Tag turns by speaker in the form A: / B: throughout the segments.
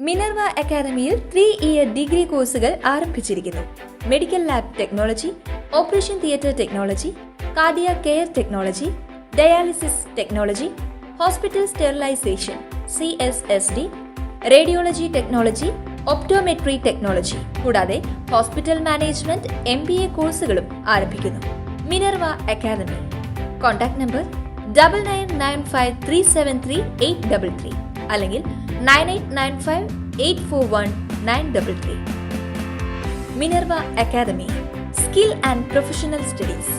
A: Minerva അക്കാദമിയിൽ 3-ഇയർ degree കോഴ്സുകൾ ആരംഭിച്ചിരിക്കുന്നു. Medical lab technology, operation theatre technology, cardiac care technology, dialysis technology, hospital sterilisation CSSD, radiology technology, optometry technology കൂടാതെ hospital management MBA കോഴ്സുകളും ആരംഭിക്കുന്നു. Minerva academy. Contact number 9995373833 അല്ലെങ്കിൽ 9895841933. Minerva academy, skill and professional studies.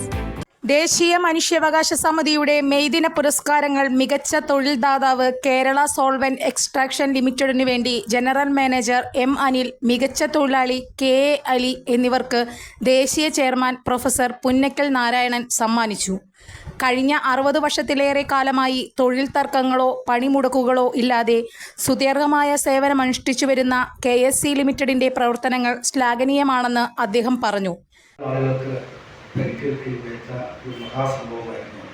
B: ദേശീയ മനുഷ്യാവകാശ സമിതിയുടെ May ദിന പുരസ്കാരങ്ങൾ മികച്ച തൊഴിൽ ദാതാവ് കേരള സോൾവെന്റ് എക്സ്ട്രാക്ഷൻ ലിമിറ്റഡിനു വേണ്ടി ജനറൽ മാനേജർ M. അനിൽ, മികച്ച തൊഴിലാളി KA അലി എന്നിവർക്ക് ദേശീയ ചെയർമാൻ പ്രൊഫസർ പുന്നക്കൽ നാരായണൻ സമ്മാനിച്ചു. കഴിഞ്ഞ 60 വർഷത്തിലേറെ കാലമായി തൊഴിൽ തർക്കങ്ങളോ പണിമുടക്കുകളോ ഇല്ലാതെ സുദീർഘമായ സേവനമനുഷ്ഠിച്ചു വരുന്ന KSC ലിമിറ്റഡിന്റെ പ്രവർത്തനങ്ങൾ ശ്ലാഘനീയമാണെന്ന് അദ്ദേഹം പറഞ്ഞു.
C: പരിക്കേൽപ്പിച്ച ഒരു മഹാസംഭവമായിരുന്നു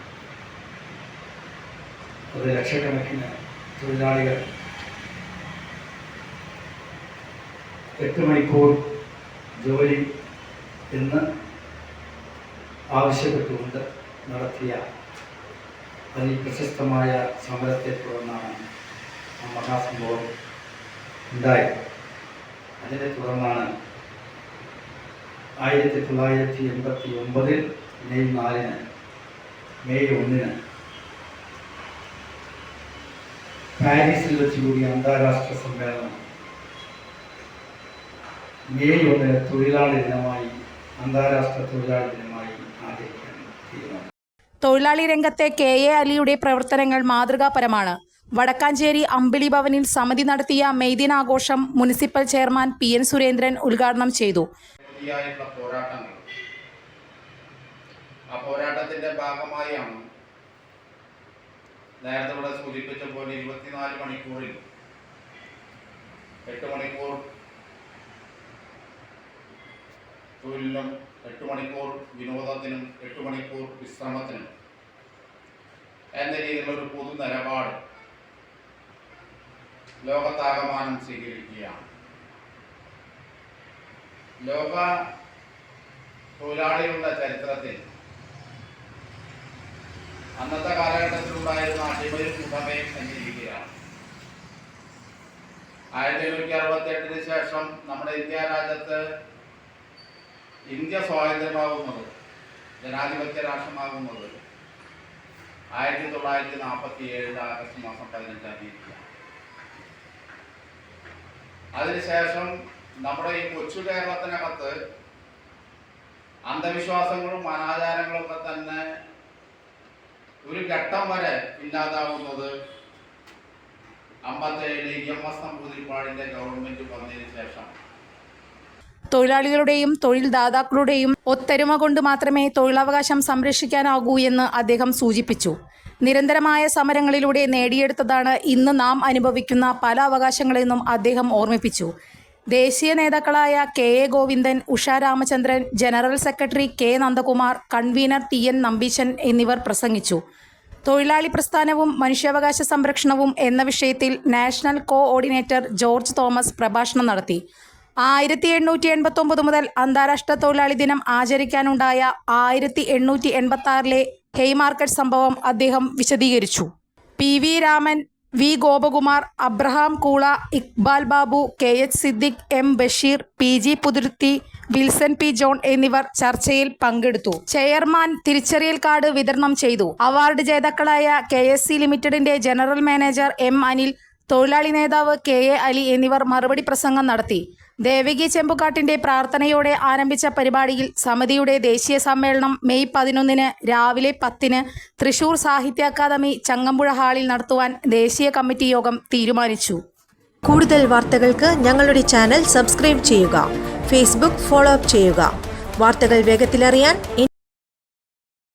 C: അത്. ലക്ഷക്കണക്കിന് തൊഴിലാളികൾ 8 മണിക്കൂർ ജോലി എന്ന് ആവശ്യപ്പെട്ടുകൊണ്ട് നടത്തിയ അതിപ്രശസ്തമായ സമരത്തെ തുടർന്നാണ് ആ മഹാസംഭവം ഉണ്ടായത്. അതിനെ തുടർന്നാണ് 1989 മെയ് 4-ന് മെയ് 1-ന് പാരീസിൽ വെച്ച് കൂടിയ അന്താരാഷ്ട്ര സമ്മേളനം മെയ് 1-ന് തൊഴിലാളി ദിനമായി, അന്താരാഷ്ട്ര തൊഴിലാളി ദിനമായി ആചരിക്കാൻ തീരുമാനിച്ചു.
B: തൊഴിലാളി രംഗത്തെ KA അലിയുടെ പ്രവർത്തനങ്ങൾ മാതൃകാപരമാണ്. വടക്കാഞ്ചേരി അമ്പിളി ഭവനിൽ സമിതി നടത്തിയ മെയ് ദിനാഘോഷം മുനിസിപ്പൽ ചെയർമാൻ PN സുരേന്ദ്രൻ ഉദ്ഘാടനം ചെയ്തു.
D: പോരാട്ടങ്ങൾ, ആ പോരാട്ടത്തിന്റെ ഭാഗമായാണ് നേരത്തെ ഇവിടെ സൂചിപ്പിച്ച പോലെ 24 മണിക്കൂറിൽ 8 മണിക്കൂർ തൊഴിലിനും 8 മണിക്കൂർ വിനോദത്തിനും 8 മണിക്കൂർ വിശ്രമത്തിനും എന്ന രീതിയിലുള്ള ഒരു പൊതു നിലപാട് ലോകത്താകമാനം സ്വീകരിക്കുകയാണ്. ലോക തൊഴിലാളികളുടെ ചരിത്രത്തിൽ അന്നത്തെ കാലഘട്ടത്തിലുണ്ടായിരുന്ന അടിമയും ഉടമയും സഞ്ചരിക്കുകയാണ്. 1768 ശേഷം നമ്മുടെ ഇന്ത്യ രാജ്യത്ത് ഇന്ത്യ സ്വാതന്ത്ര്യമാകുന്നത്, ജനാധിപത്യ രാഷ്ട്രമാകുന്നത് 1947 ആഗസ്റ്റ് മാസം 15-ാം തീയതിയാണ്. അതിനുശേഷം നമ്മുടെ ഈ കൊച്ചു കേരളത്തിനകത്ത് അന്ധവിശ്വാസങ്ങളും അനാചാരങ്ങളും ഒക്കെ തന്നെ ഒരു ഘട്ടം വരെ ഇല്ലാതാവുന്നത് 57 EMS നമ്പൂതിരിപ്പാടിന്റെ ഗവൺമെന്റ് വന്നതിന് ശേഷം.
B: തൊഴിലാളികളുടെയും തൊഴിൽ ദാതാക്കളുടെയും ഒത്തൊരുമ കൊണ്ട് മാത്രമേ തൊഴിലവകാശം സംരക്ഷിക്കാനാകൂ എന്ന് അദ്ദേഹം സൂചിപ്പിച്ചു. നിരന്തരമായ സമരങ്ങളിലൂടെ നേടിയെടുത്തതാണ് ഇന്ന് നാം അനുഭവിക്കുന്ന പല അവകാശങ്ങളെന്നും അദ്ദേഹം ഓർമ്മിപ്പിച്ചു. ദേശീയ നേതാക്കളായ KA Govindan, Usha Ramachandran, general secretary K Nandakumar, convener TN Nambeesan എന്നിവർ പ്രസംഗിച്ചു. തൊഴിലാളി പ്രസ്ഥാനവും മനുഷ്യാവകാശ സംരക്ഷണവും എന്ന വിഷയത്തിൽ നാഷണൽ കോഓർഡിനേറ്റർ ജോർജ് തോമസ് പ്രഭാഷണം നടത്തി. 1889 മുതൽ അന്താരാഷ്ട്ര തൊഴിലാളി ദിനം ആചരിക്കാനുണ്ടായ 1886-ലെ ഹെയ്മാർക്കറ്റ് സംഭവം അദ്ദേഹം വിശദീകരിച്ചു. PV Raman, V Gopakumar, Abraham Koola, Iqbal Babu, KH Siddique, M Basheer, PG Puthuruthy, Wilson P John എന്നിവർ ചർച്ചയിൽ പങ്കെടുത്തു. ചെയർമാൻ തിരിച്ചറിയൽ കാർഡ് വിതരണം ചെയ്തു. അവാർഡ് ജേതാക്കളായ KSC ലിമിറ്റഡിന്റെ ജനറൽ മാനേജർ M. അനിൽ, തൊഴിലാളി നേതാവ് KA അലി എന്നിവർ മറുപടി പ്രസംഗം നടത്തി. ദേവകി ചെമ്പുകാട്ടിന്റെ പ്രാർത്ഥനയോടെ ആരംഭിച്ച പരിപാടിയിൽ സമിതിയുടെ ദേശീയ സമ്മേളനം മെയ് 11-ന് രാവിലെ 10-ന് തൃശൂർ സാഹിത്യ അക്കാദമി ചങ്ങമ്പുഴ ഹാളിൽ നടത്തുവാൻ ദേശീയ കമ്മിറ്റി യോഗം തീരുമാനിച്ചു.
E: കൂടുതൽ വാർത്തകൾക്ക് ഞങ്ങളുടെ ചാനൽ സബ്സ്ക്രൈബ് ചെയ്യുക. ഫേസ്ബുക്ക് ഫോളോ അപ്പ് ചെയ്യുക. വാർത്തകൾ വേഗത്തിലറിയാൻ